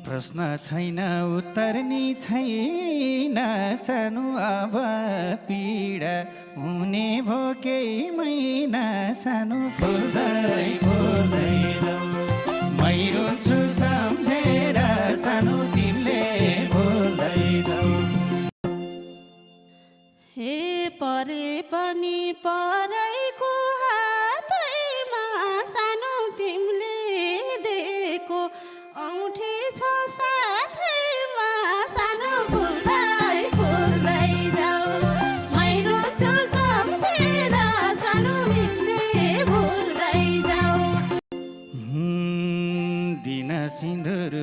प्रश्न छैन उत्तर नि छैन सानो अब पीडा हुने भो केही महिना सानो फुल्दै फुल्दै जाऊ मै रुन्छु सम्झेर सानो तिमीले भुल्दै जाऊ हे परे पनि परैको हातैमा सानो तिमीले दिएको औँठी छ साथैमा सानो फुल्दै फुल्दै जाऊ मै रुन्छु सम्झेर सानो तिमीले भुल्दै जाऊ दिन सिन्दुर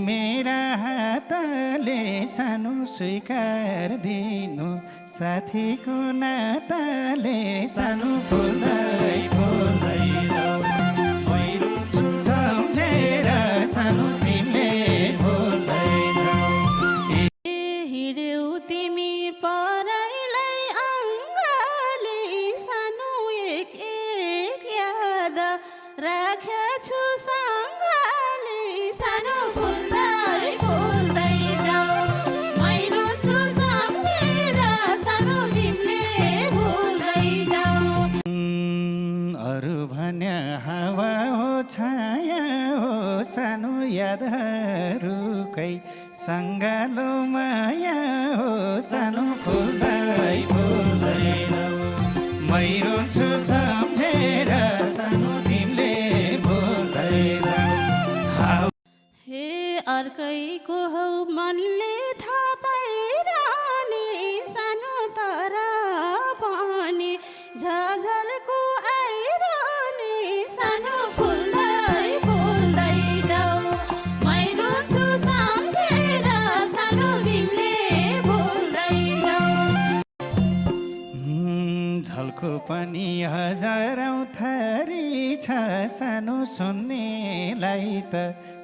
मेरा हातले सानो स्वीकार दिनु साथीको नाताले सानो फुल्दै फुल्दै जाऊ मै रुन्छु सम्झेर सानो तिमीले भुल्दै जाऊ हिँड्यौ तिमी परैलाई अङ्गाली सानो एक एक याद राखेछु सँगाली सानो फुल्दै फुल्दै जाऊ मै रुन्छु सम्झेर सानो तिमीले भुल्दै जाऊ अरू भन्या हावा हो छाया हो सानो यादहरूकै सङ्गालो माया हो सानो फुल्दै फुल्दै जाऊ मै रुन्छु सम्झेर सानो तिमीले भुल्दै जाऊ हे अर्कैको हौ मनले थाहा पाइरहने सानो तर पनि झझल्को आइरहने सानो फुल्दै फुल्दै जाऊ मै रुन्छु सम्झेर सानो तिमीले भुल्दै जाऊ झल्को पनि हजारौँ थरी छ सानो सुन्नेलाई त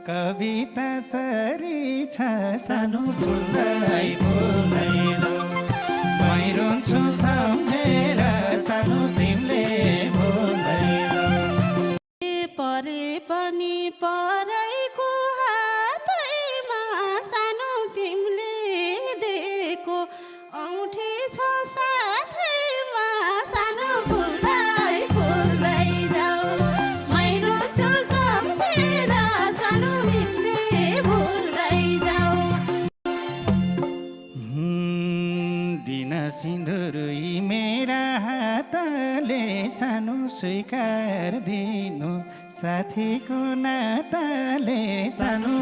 कविता सरी छ सानो फुल्दै फुल्दै जाऊ मै रुन्छु सम्झेर सानो तिमीले भुल्दै जाऊ परे पनि परैको हातैमा सानो तिमीले दिएको औँठी छ साथैमा सानो फुल्दै फुल्दै जाऊ मै रुन्छु सम्झेर सानो तिमीले भुल्दै जाऊ दिन सिन्दुर मेरा हातले सानो स्वीकार दिनु साथीको नाताले सानो